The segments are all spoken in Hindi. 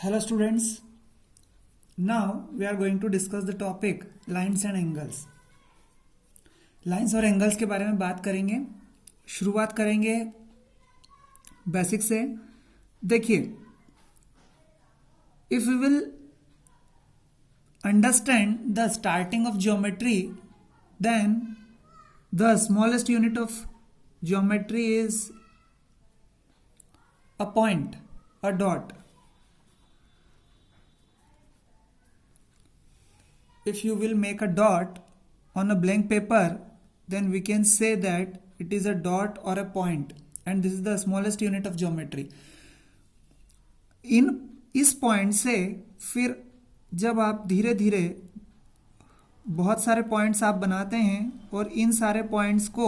Hello students, now we are going to discuss the topic lines and angles. Lines और एंगल्स के बारे में बात करेंगे. शुरुआत करेंगे बेसिक से. देखिए, if we will understand the starting of geometry, then the smallest unit of geometry is a point, a dot. If you will make a dot on a blank paper, then we can say that it is a dot or a point, and this is the smallest unit of geometry. इस पॉइंट से फिर जब आप धीरे धीरे बहुत सारे पॉइंट्स आप बनाते हैं और इन सारे पॉइंट्स को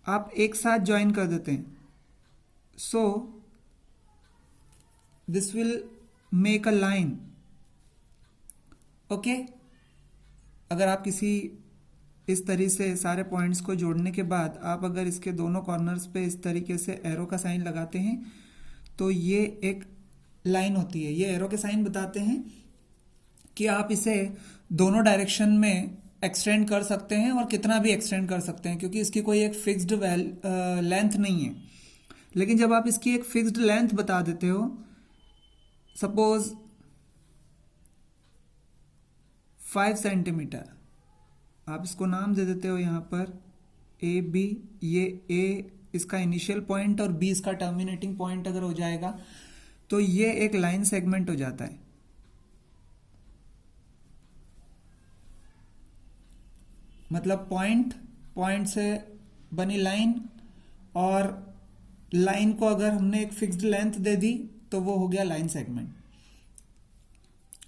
आप एक साथ ज्वाइन कर देते हैं, so this will make a line. Okay, अगर आप किसी इस तरीके से सारे पॉइंट्स को जोड़ने के बाद आप अगर इसके दोनों कॉर्नर्स पे इस तरीके से एरो का साइन लगाते हैं तो ये एक लाइन होती है. ये एरो के साइन बताते हैं कि आप इसे दोनों डायरेक्शन में एक्सटेंड कर सकते हैं और कितना भी एक्सटेंड कर सकते हैं, क्योंकि इसकी कोई एक फिक्स्ड लेंथ नहीं है. लेकिन जब आप इसकी एक फिक्स्ड लेंथ बता देते हो, सपोज 5 सेंटीमीटर, आप इसको नाम दे देते हो यहाँ पर ए बी. ये ए इसका इनिशियल पॉइंट और बी इसका टर्मिनेटिंग पॉइंट अगर हो जाएगा तो ये एक लाइन सेगमेंट हो जाता है. मतलब पॉइंट से बनी लाइन, और लाइन को अगर हमने एक फिक्स्ड लेंथ दे दी तो वो हो गया लाइन सेगमेंट.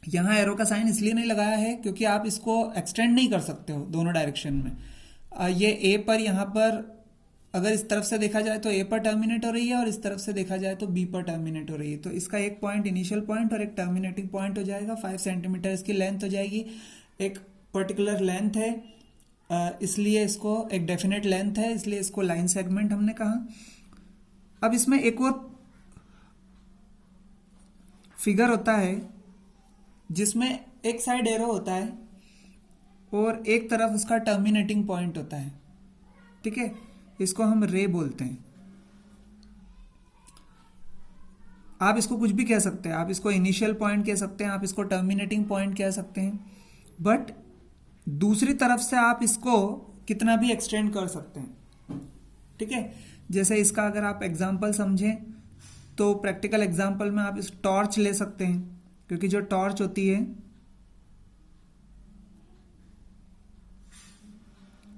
यहां एरो का साइन इसलिए नहीं लगाया है क्योंकि आप इसको एक्सटेंड नहीं कर सकते हो दोनों डायरेक्शन में. ये ए पर यहां पर अगर इस तरफ से देखा जाए तो ए पर टर्मिनेट हो रही है और इस तरफ से देखा जाए तो बी पर टर्मिनेट हो रही है. तो इसका एक पॉइंट इनिशियल पॉइंट और एक टर्मिनेटिंग पॉइंट हो जाएगा. 5 सेंटीमीटर इसकी लेंथ हो जाएगी. एक पर्टिकुलर लेंथ है, इसलिए इसको एक डेफिनेट लेंथ है, इसलिए इसको लाइन सेगमेंट हमने कहा. अब इसमें एक और फिगर होता है जिसमें एक साइड एरो होता है और एक तरफ उसका टर्मिनेटिंग पॉइंट होता है. ठीक है, इसको हम रे बोलते हैं. आप इसको कुछ भी कह सकते हैं, आप इसको इनिशियल पॉइंट कह सकते हैं, आप इसको टर्मिनेटिंग पॉइंट कह सकते हैं, बट दूसरी तरफ से आप इसको कितना भी एक्सटेंड कर सकते हैं. ठीक है, जैसे इसका अगर आप एग्जाम्पल समझें तो प्रैक्टिकल एग्जाम्पल में आप इस टॉर्च ले सकते हैं, क्योंकि जो टॉर्च होती है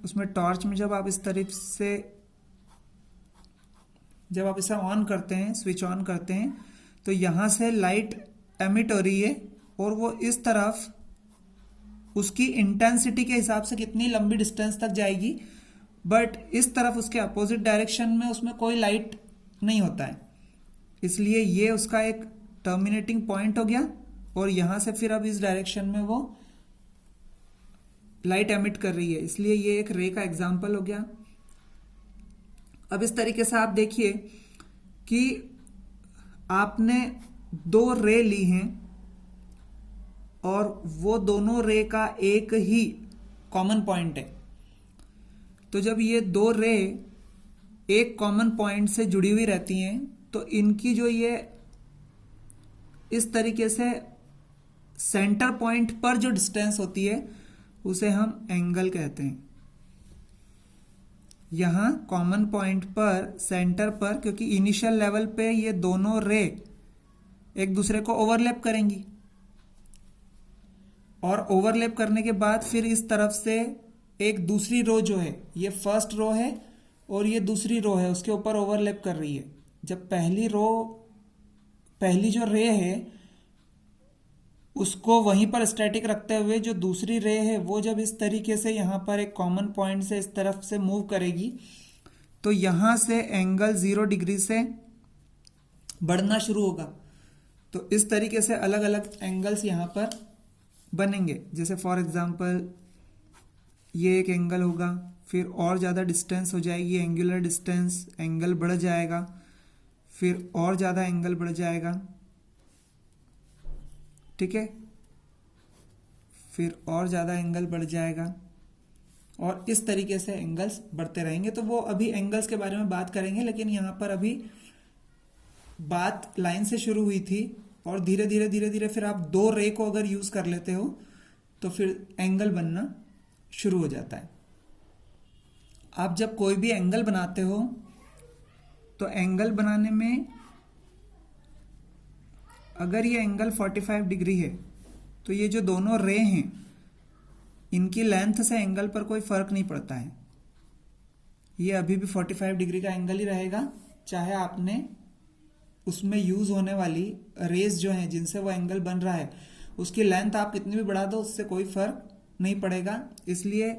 उसमें टॉर्च में जब आप इस तरफ से जब आप इसे ऑन करते हैं, स्विच ऑन करते हैं, तो यहां से लाइट एमिट हो रही है और वो इस तरफ उसकी इंटेंसिटी के हिसाब से कितनी लंबी डिस्टेंस तक जाएगी, बट इस तरफ उसके अपोजिट डायरेक्शन में उसमें कोई लाइट नहीं होता है. इसलिए ये उसका एक टर्मिनेटिंग पॉइंट हो गया और यहां से फिर अब इस डायरेक्शन में वो लाइट एमिट कर रही है, इसलिए ये एक रे का एग्जाम्पल हो गया. अब इस तरीके से आप देखिए कि आपने 2 रे ली हैं और वो दोनों रे का एक ही कॉमन पॉइंट है. तो जब ये 2 रे एक कॉमन पॉइंट से जुड़ी हुई रहती हैं तो इनकी जो ये इस तरीके से सेंटर पॉइंट पर जो डिस्टेंस होती है उसे हम एंगल कहते हैं. यहां कॉमन पॉइंट पर सेंटर पर, क्योंकि इनिशियल लेवल पे ये दोनों रे एक दूसरे को ओवरलैप करेंगी और ओवरलैप करने के बाद फिर इस तरफ से एक दूसरी रो जो है, ये फर्स्ट रो है और ये दूसरी रो है, उसके ऊपर ओवरलैप कर रही है. जब पहली जो रे है उसको वहीं पर स्टैटिक रखते हुए जो दूसरी रे है वो जब इस तरीके से यहां पर एक कॉमन पॉइंट से इस तरफ से मूव करेगी तो यहां से एंगल 0 डिग्री से बढ़ना शुरू होगा. तो इस तरीके से अलग अलग एंगल्स यहां पर बनेंगे. जैसे फॉर एग्जांपल ये एक एंगल होगा, फिर और ज़्यादा डिस्टेंस हो जाएगी, एंगुलर डिस्टेंस, एंगल बढ़ जाएगा, फिर और ज़्यादा एंगल बढ़ जाएगा. ठीक है, फिर और ज़्यादा एंगल बढ़ जाएगा और इस तरीके से एंगल्स बढ़ते रहेंगे। तो वो अभी एंगल्स के बारे में बात करेंगे, लेकिन यहाँ पर अभी बात लाइन से शुरू हुई थी और धीरे धीरे धीरे धीरे फिर आप दो रे को अगर यूज कर लेते हो तो फिर एंगल बनना शुरू हो जाता है। आप जब कोई भी एंगल बनाते हो तो एंगल बनाने में अगर ये एंगल 45 डिग्री है तो ये जो दोनों रे हैं इनकी लेंथ से एंगल पर कोई फर्क नहीं पड़ता है। ये अभी भी 45 डिग्री का एंगल ही रहेगा, चाहे आपने उसमें यूज होने वाली रेज जो हैं जिनसे वो एंगल बन रहा है उसकी लेंथ आप कितनी भी बढ़ा दो उससे कोई फर्क नहीं पड़ेगा। इसलिए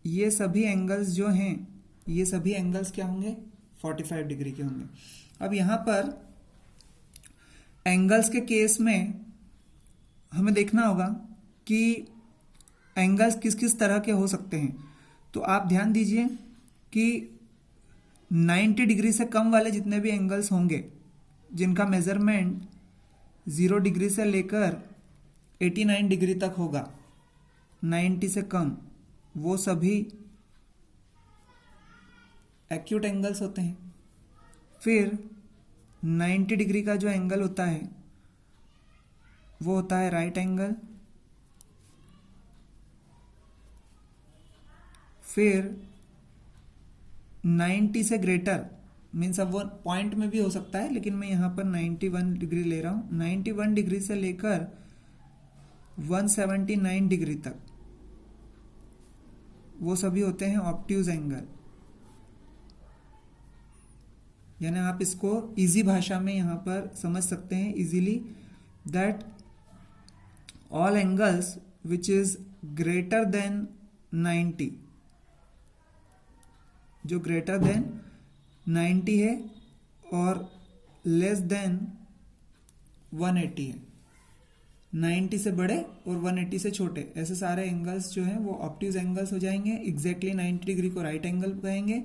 ये सभी एंगल्स जो हैं ये सभी एंगल्स क्या होंगे, 45 डिग्री के होंगे। अब यहाँ पर एंगल्स के केस में हमें देखना होगा कि एंगल्स किस किस तरह के हो सकते हैं। तो आप ध्यान दीजिए कि 90 डिग्री से कम वाले जितने भी एंगल्स होंगे जिनका मेजरमेंट 0 डिग्री से लेकर 89 डिग्री तक होगा, 90 से कम, वो सभी एक्यूट एंगल्स होते हैं। फिर 90 डिग्री का जो एंगल होता है वो होता है राइट एंगल। फिर 90 से ग्रेटर मीन्स अब वो पॉइंट में भी हो सकता है, लेकिन मैं यहाँ पर 91 डिग्री ले रहा हूँ। 91 डिग्री से लेकर 179 डिग्री तक वो सभी होते हैं ऑब्ट्यूज एंगल। यानी आप इसको इजी भाषा में यहाँ पर समझ सकते हैं easily, that all angles which is greater than 90, जो ग्रेटर देन 90 है और लेस देन 180 है, 90 से बड़े और 180 से छोटे, ऐसे सारे एंगल्स जो हैं वो ऑब्ट्यूज एंगल्स हो जाएंगे। एग्जैक्टली 90 डिग्री को राइट एंगल कहेंगे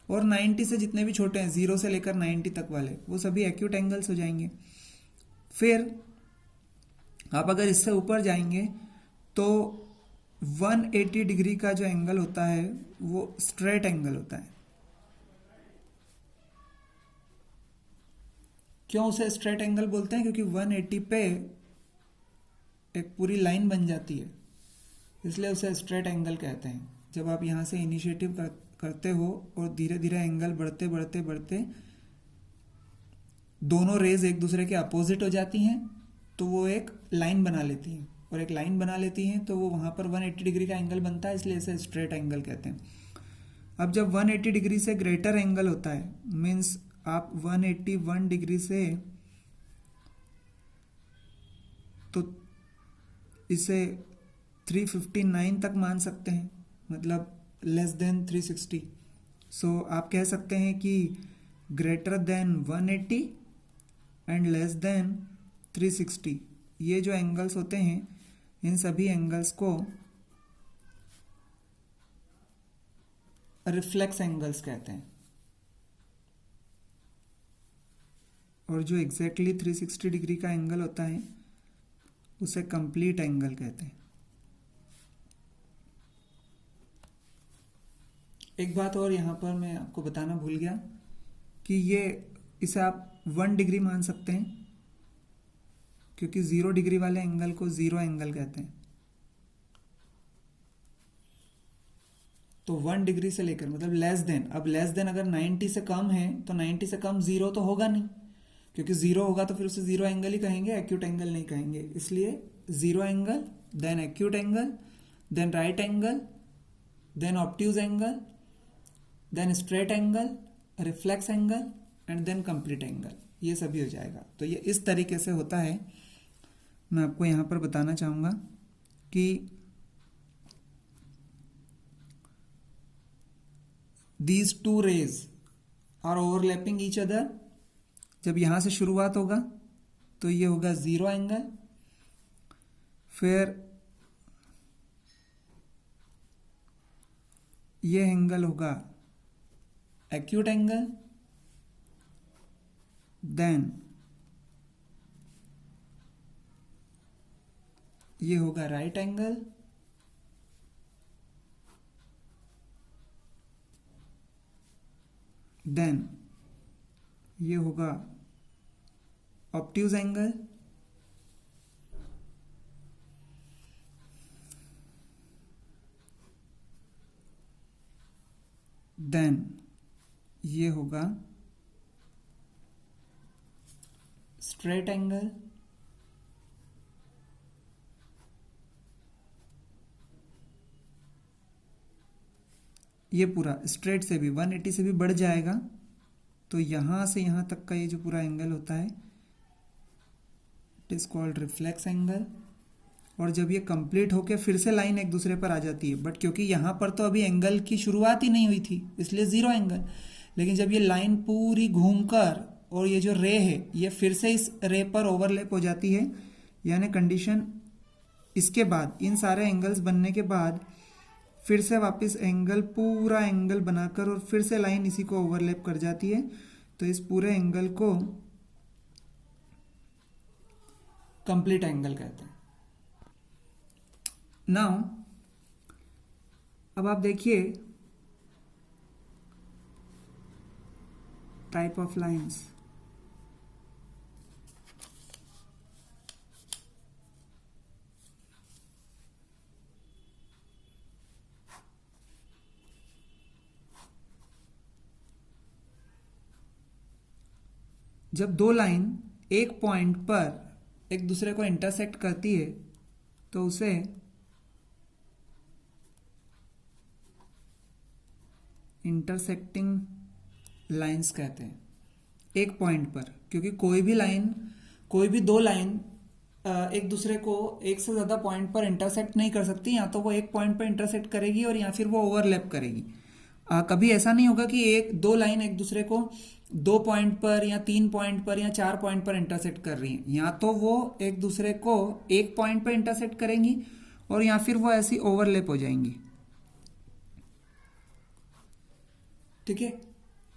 और 90 से जितने भी छोटे हैं 0 से लेकर 90 तक वाले वो सभी एक्यूट एंगल्स हो जाएंगे। फिर आप अगर इससे ऊपर जाएंगे तो 180 डिग्री का जो एंगल होता है वो स्ट्रेट एंगल होता है। क्यों उसे स्ट्रेट एंगल बोलते हैं? क्योंकि 180 पे एक पूरी लाइन बन जाती है, इसलिए उसे स्ट्रेट एंगल कहते हैं। जब आप यहाँ से इनिशिएटिव करते हो और धीरे धीरे एंगल बढ़ते बढ़ते बढ़ते दोनों रेज एक दूसरे के अपोजिट हो जाती हैं तो वो एक लाइन बना लेती हैं, और एक लाइन बना लेती हैं तो वो वहाँ पर 180 डिग्री का एंगल बनता है, इसलिए इसे स्ट्रेट एंगल कहते हैं। अब जब 180 डिग्री से ग्रेटर एंगल होता है मीन्स आप 181 डिग्री से, तो इसे 359 तक मान सकते हैं, मतलब लेस देन 360। सो आप कह सकते हैं कि greater than 180 and less than 360, ये जो एंगल्स होते हैं इन सभी एंगल्स को रिफ्लेक्स एंगल्स कहते हैं, और जो एग्जैक्टली 360 डिग्री का एंगल होता है उसे कंप्लीट एंगल कहते हैं। एक बात और यहाँ पर मैं आपको बताना भूल गया कि इसे आप 1 डिग्री मान सकते हैं, क्योंकि 0 डिग्री वाले एंगल को जीरो एंगल कहते हैं। तो 1 डिग्री से लेकर मतलब लेस देन, अब लेस देन अगर 90 से कम है तो 90 से कम 0 तो होगा नहीं, क्योंकि 0 होगा तो फिर उसे जीरो एंगल ही कहेंगे, एक्यूट एंगल नहीं कहेंगे। इसलिए 0 angle, then acute angle, then right angle, then obtuse angle, then straight angle, reflex angle and then complete angle, ये सभी हो जाएगा। तो ये इस तरीके से होता है। मैं आपको यहाँ पर बताना चाहूँगा कि these two rays are overlapping each other। जब यहाँ से शुरुआत होगा तो ये होगा 0 एंगल, फिर ये एंगल होगा एक्यूट एंगल, देन ये होगा राइट एंगल, देन ये होगा ऑब्ट्यूज एंगल, देन ये होगा स्ट्रेट एंगल, ये पूरा स्ट्रेट से भी 180 से भी बढ़ जाएगा, तो यहां से यहां तक का ये जो पूरा एंगल होता है it is called reflex angle. और जब ये कंप्लीट होके फिर से लाइन एक दूसरे पर आ जाती है, बट क्योंकि यहाँ पर तो अभी एंगल की शुरुआत ही नहीं हुई थी इसलिए जीरो एंगल, लेकिन जब ये लाइन पूरी घूमकर और ये जो रे है ये फिर से इस रे पर ओवरलैप हो जाती है, यानी कंडीशन इसके बाद इन सारे एंगल्स बनने के बाद फिर से वापस एंगल पूरा एंगल बनाकर और फिर से लाइन इसी को ओवरलैप कर जाती है, तो इस पूरे एंगल को कंप्लीट एंगल कहते हैं। नाउ अब आप देखिए टाइप ऑफ लाइंस। जब दो लाइन एक पॉइंट पर एक दूसरे को इंटरसेक्ट करती है तो उसे इंटरसेक्टिंग लाइंस कहते हैं। एक पॉइंट पर, क्योंकि कोई भी दो लाइन एक दूसरे को एक से ज़्यादा पॉइंट पर इंटरसेक्ट नहीं कर सकती, या तो वो एक पॉइंट पर इंटरसेक्ट करेगी और या फिर वो ओवरलैप करेगी। कभी ऐसा नहीं होगा कि दो लाइन एक दूसरे को 2 पॉइंट पर या 3 पॉइंट पर या 4 पॉइंट पर इंटरसेक्ट कर रही हैं। या तो वो एक दूसरे को एक पॉइंट पर इंटरसेक्ट करेंगी और या फिर वो ऐसी ओवरलैप हो जाएंगी। ठीक है,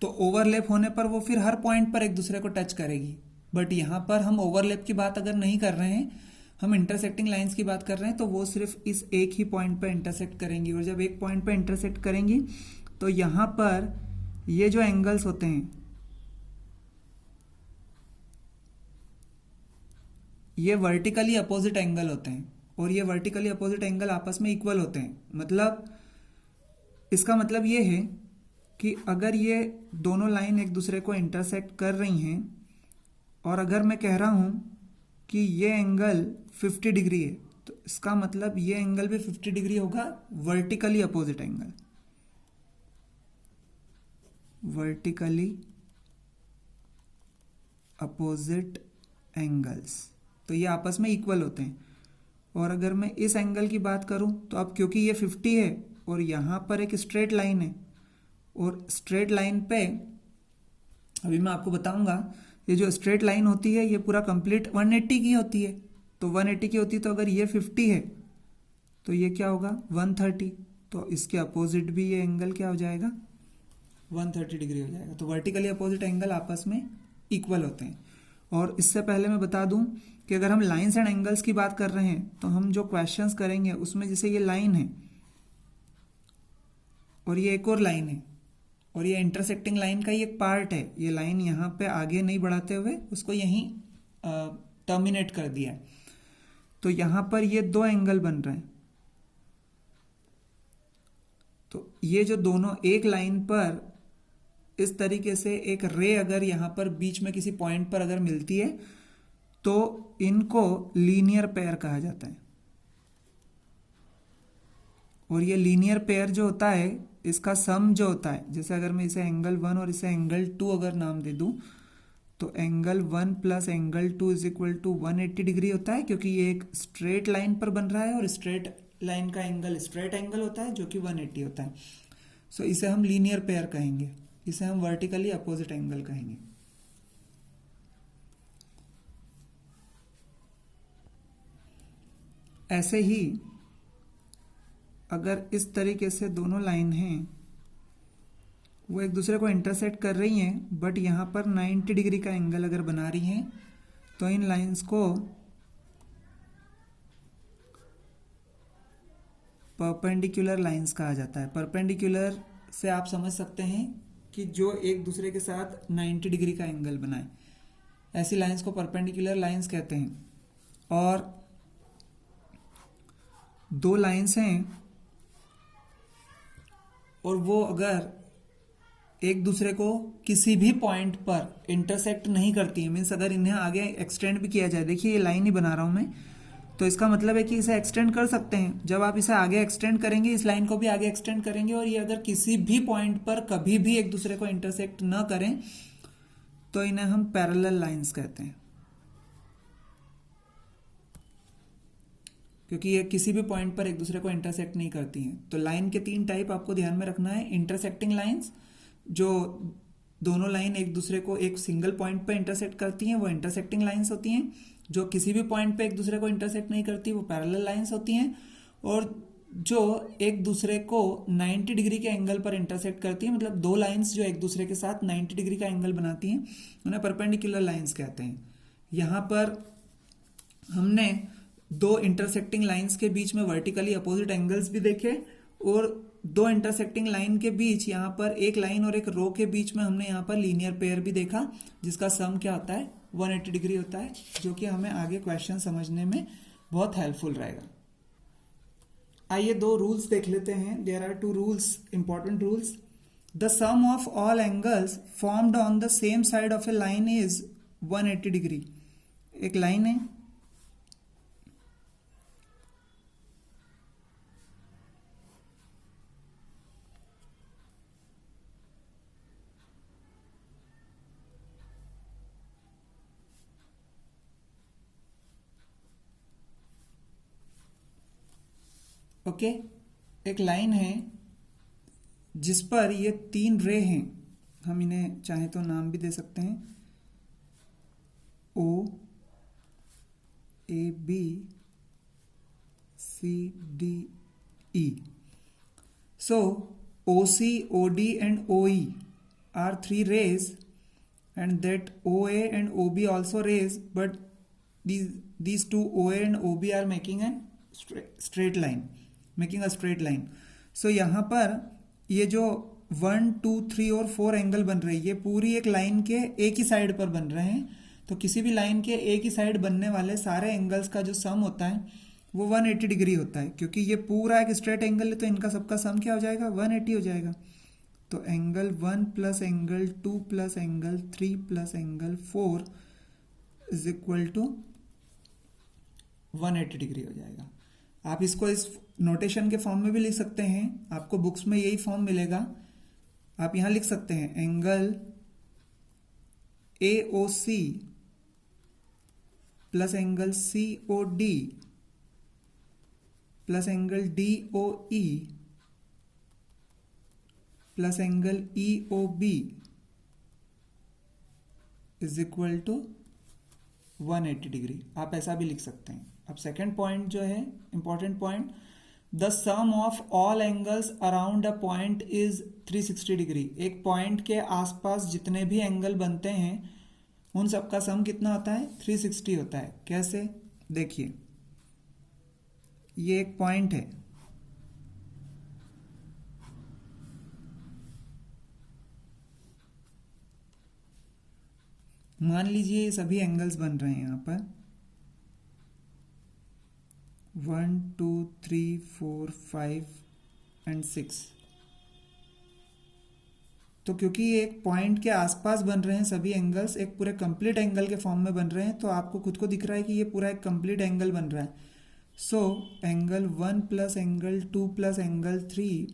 तो ओवरलैप होने पर वो फिर हर पॉइंट पर एक दूसरे को टच करेगी, बट यहाँ पर हम ओवरलैप की बात अगर नहीं कर रहे हैं, हम इंटरसेक्टिंग लाइंस की बात कर रहे हैं, तो वो सिर्फ इस एक ही पॉइंट पर इंटरसेक्ट करेंगी। और जब एक पॉइंट पर इंटरसेक्ट करेंगी तो यहाँ पर ये जो एंगल्स होते हैं ये वर्टिकली अपोजिट एंगल होते हैं, और ये वर्टिकली अपोजिट एंगल आपस में इक्वल होते हैं। मतलब इसका मतलब ये है कि अगर ये दोनों लाइन एक दूसरे को इंटरसेक्ट कर रही हैं और अगर मैं कह रहा हूं कि ये एंगल 50 डिग्री है, तो इसका मतलब ये एंगल भी 50 डिग्री होगा, vertically opposite angle, vertically opposite angles, तो ये आपस में इक्वल होते हैं। और अगर मैं इस एंगल की बात करूं तो अब क्योंकि ये 50 है और यहां पर एक स्ट्रेट लाइन है, और स्ट्रेट लाइन पे अभी मैं आपको बताऊंगा, ये जो स्ट्रेट लाइन होती है ये पूरा कंप्लीट 180 की होती है। तो 180 की होती है, तो अगर ये 50 है तो ये क्या होगा 130, तो इसके अपोजिट भी ये एंगल क्या हो जाएगा 130 डिग्री हो जाएगा। तो वर्टिकली अपोजिट एंगल आपस में इक्वल होते हैं। और इससे पहले मैं बता दूं कि अगर हम लाइंस एंड एंगल्स की बात कर रहे हैं तो हम जो क्वेश्चंस करेंगे उसमें जैसे ये लाइन है और ये एक और लाइन है और ये इंटरसेक्टिंग लाइन का ही एक पार्ट है, ये लाइन यहाँ पे आगे नहीं बढ़ाते हुए उसको यहीं टर्मिनेट कर दिया है, तो यहाँ पर ये दो एंगल बन रहे हैं। तो ये जो दोनों एक लाइन पर इस तरीके से एक रे अगर यहाँ पर बीच में किसी पॉइंट पर अगर मिलती है तो इनको लीनियर पेयर कहा जाता है। और ये लीनियर पेयर जो होता है इसका सम जो होता है, जैसे अगर मैं इसे एंगल 1 और इसे एंगल 2 अगर नाम दे दूं, तो angle 1 plus angle 2 is equal to 180 degree होता है, क्योंकि ये एक स्ट्रेट लाइन पर बन रहा है और स्ट्रेट लाइन का एंगल स्ट्रेट एंगल होता है जो कि 180 होता है। सो इसे हम लीनियर पेयर कहेंगे, इसे हम वर्टिकली अपोजिट एंगल कहेंगे। ऐसे ही अगर इस तरीके से दोनों लाइन हैं वो एक दूसरे को इंटरसेक्ट कर रही हैं, बट यहाँ पर 90 डिग्री का एंगल अगर बना रही हैं, तो इन लाइंस को परपेंडिकुलर लाइंस कहा जाता है। परपेंडिकुलर से आप समझ सकते हैं कि जो एक दूसरे के साथ 90 डिग्री का एंगल बनाए, ऐसी लाइंस को परपेंडिकुलर लाइंस कहते हैं। और दो लाइंस हैं और वो अगर एक दूसरे को किसी भी पॉइंट पर इंटरसेक्ट नहीं करती है, मीन्स अगर इन्हें आगे एक्सटेंड भी किया जाए, देखिए ये लाइन ही बना रहा हूं मैं, तो इसका मतलब है कि इसे एक्सटेंड कर सकते हैं। जब आप इसे आगे एक्सटेंड करेंगे, इस लाइन को भी आगे एक्सटेंड करेंगे, और ये अगर किसी भी पॉइंट पर कभी भी एक दूसरे को इंटरसेक्ट न करें तो इन्हें हम पैरेलल लाइंस कहते हैं, क्योंकि ये किसी भी पॉइंट पर एक दूसरे को इंटरसेक्ट नहीं करती हैं। तो लाइन के 3 टाइप आपको ध्यान में रखना है। इंटरसेक्टिंग लाइंस, जो दोनों लाइन एक दूसरे को एक सिंगल पॉइंट पर इंटरसेक्ट करती हैं, वो इंटरसेक्टिंग लाइंस होती हैं। जो किसी भी पॉइंट पे एक दूसरे को इंटरसेक्ट नहीं करती, वो पैरेलल लाइंस होती हैं। और जो एक दूसरे को 90 डिग्री के एंगल पर इंटरसेक्ट करती है, मतलब दो लाइंस जो एक दूसरे के साथ 90 डिग्री का एंगल बनाती हैं, उन्हें परपेंडिकुलर लाइंस कहते हैं। यहाँ पर हमने दो इंटरसेक्टिंग लाइंस के बीच में वर्टिकली अपोजिट एंगल्स भी देखे, और दो इंटरसेक्टिंग लाइन के बीच यहाँ पर एक लाइन और एक रो के बीच में हमने यहाँ पर लीनियर पेयर भी देखा, जिसका सम क्या होता है, 180 डिग्री होता है, जो कि हमें आगे क्वेश्चन समझने में बहुत हेल्पफुल रहेगा। आइए दो रूल्स देख लेते हैं। There are 2 rules, important rules. The sum of all angles formed on the same side of a line is 180 degree. एक लाइन है, ओके एक लाइन है जिस पर ये 3 रे हैं, हम इन्हें चाहे तो नाम भी दे सकते हैं, O, A, B, C, D, E. So O C, O D and O E are 3 rays, and that OA and OB also rays, but these two OA and OB are making a straight line, making a straight line. So यहाँ पर ये जो 1, 2, 3 और 4 एंगल बन रही है, ये पूरी एक लाइन के एक ही साइड पर बन रहे हैं। तो किसी भी लाइन के एक ही साइड बनने वाले सारे एंगल्स का जो सम होता है वो 180 डिग्री होता है, क्योंकि ये पूरा एक स्ट्रेट एंगल है, तो इनका सबका सम क्या हो जाएगा, 180 हो जाएगा। तो angle 1 plus angle 2 plus angle 3 plus angle 4 is equal to 180 degree हो जाएगा। आप इसको इस नोटेशन के फॉर्म में भी लिख सकते हैं, आपको बुक्स में यही फॉर्म मिलेगा। आप यहां लिख सकते हैं angle AOC plus angle COD plus angle DOE plus angle EOB is equal to 180 degree. आप ऐसा भी लिख सकते हैं। अब सेकेंड पॉइंट जो है, important point, the sum of all angles around a point is 360 degree. एक पॉइंट के आसपास जितने भी एंगल बनते हैं उन सबका सम कितना होता है, 360 होता है। कैसे, देखिए ये एक पॉइंट है, मान लीजिए ये सभी एंगल्स बन रहे हैं यहाँ पर 1, 2, 3, 4, 5 एंड 6। तो क्योंकि ये एक पॉइंट के आसपास बन रहे हैं सभी एंगल्स, एक पूरे कंप्लीट एंगल के फॉर्म में बन रहे हैं, तो आपको खुद को दिख रहा है कि ये पूरा एक कंप्लीट एंगल बन रहा है। So angle 1 plus angle 2 plus angle 3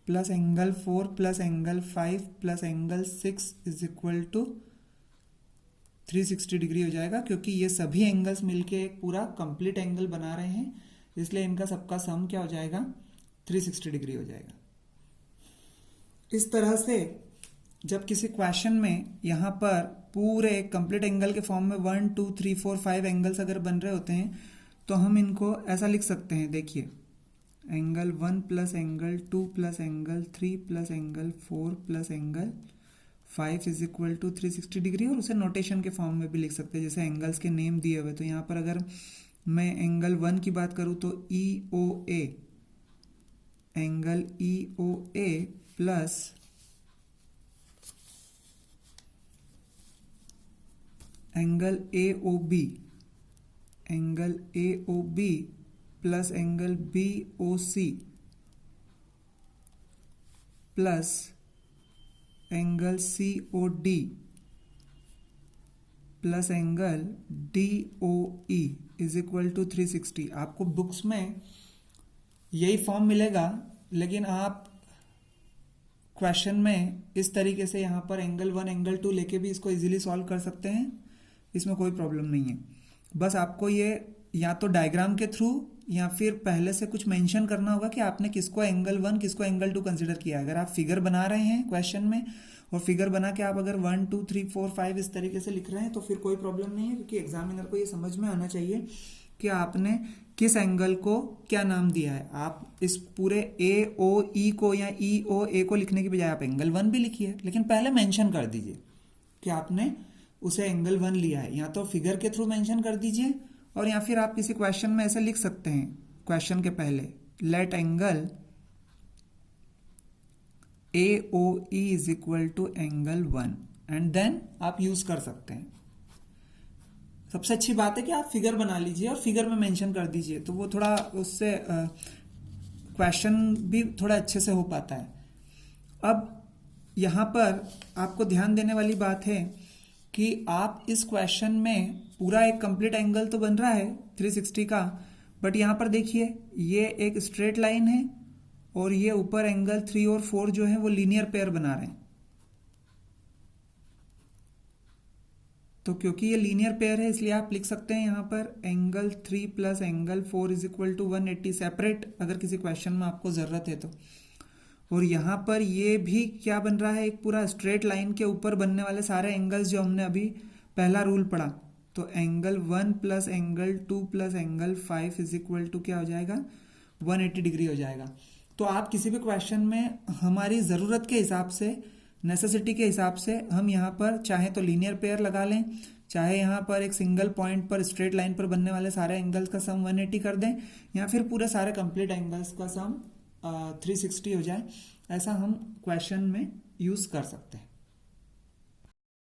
plus angle 4 plus angle 5 plus angle 6 is equal to 360 degree हो जाएगा, क्योंकि ये सभी एंगल्स मिलके एक पूरा कंप्लीट एंगल बना रहे हैं, इसलिए इनका सबका सम क्या हो जाएगा, 360 डिग्री हो जाएगा। इस तरह से जब किसी क्वेश्चन में यहाँ पर पूरे कंप्लीट एंगल के फॉर्म में 1, 2, 3, 4, 5 एंगल्स अगर बन रहे होते हैं तो हम इनको ऐसा लिख सकते हैं। देखिए angle 1 plus angle 2 plus angle 3 plus angle 4 plus angle 5 is equal to 360 degree, और उसे नोटेशन के फॉर्म में भी लिख सकते हैं, जैसे एंगल्स के नेम दिए हुए। तो यहाँ पर अगर मैं एंगल 1 की बात करूँ तो EOA angle E O A plus angle A O B, angle A O B plus angle B O C plus angle C O D plus angle D O E is equal to 360। आपको बुक्स में यही फॉर्म मिलेगा, लेकिन आप क्वेश्चन में इस तरीके से यहाँ पर एंगल 1 एंगल 2 लेके भी इसको इजीली सॉल्व कर सकते हैं, इसमें कोई प्रॉब्लम नहीं है। बस आपको ये या तो डायग्राम के थ्रू या फिर पहले से कुछ मेंशन करना होगा कि आपने किसको एंगल 1 किसको एंगल 2 कंसीडर किया है। अगर आप फिगर बना रहे हैं क्वेश्चन में और फिगर बना के आप अगर 1 2 3 4 5 इस तरीके से लिख रहे हैं तो फिर कोई प्रॉब्लम नहीं है, क्योंकि एग्जामिनर को ये समझ में आना चाहिए कि आपने किस एंगल को क्या नाम दिया है। आप इस पूरे ए ओ ई को या ई ओ ए को लिखने की बजाय आप एंगल 1 भी लिखिए, लेकिन पहले मेंशन कर दीजिए कि आपने उसे एंगल 1 लिया है। या तो फिगर के थ्रू मेंशन कर दीजिए, और या फिर आप किसी क्वेश्चन में ऐसे लिख सकते हैं क्वेश्चन के पहले, let angle A O E is equal to angle 1, and then आप यूज कर सकते हैं। सबसे अच्छी बात है कि आप फिगर बना लीजिए और फिगर में मेंशन कर दीजिए, तो वो थोड़ा उससे क्वेश्चन भी थोड़ा अच्छे से हो पाता है। अब यहाँ पर आपको ध्यान देने वाली बात है कि आप इस क्वेश्चन में पूरा एक कंप्लीट एंगल तो बन रहा है 360 का, बट यहाँ पर देखिए ये एक स्ट्रेट लाइन है और ये ऊपर एंगल 3 और 4 जो है वो लीनियर पेयर बना रहे हैं। तो क्योंकि ये लीनियर पेयर है इसलिए आप लिख सकते हैं यहाँ पर angle 3 plus angle 4 is equal to 180 separate, अगर किसी क्वेश्चन में आपको ज़रूरत है तो। और यहाँ पर ये भी क्या बन रहा है, एक पूरा स्ट्रेट लाइन के ऊपर बनने वाले सारे एंगल्स जो हमने अभी पहला रूल पढ़ा, तो angle 1 plus angle 2 plus angle 5 is equal to क्या हो जाएगा, 180 डिग्री हो जाएगा। तो आप किसी भी क्वेश्चन में हमारी ज़रूरत के हिसाब से, नेसेसिटी के हिसाब से हम यहाँ पर चाहे तो लीनियर पेयर लगा लें, चाहे यहाँ पर एक सिंगल पॉइंट पर स्ट्रेट लाइन पर बनने वाले सारे एंगल्स का सम 180 कर दें, या फिर पूरे सारे कंप्लीट एंगल्स का सम 360 हो जाए, ऐसा हम क्वेश्चन में यूज़ कर सकते हैं।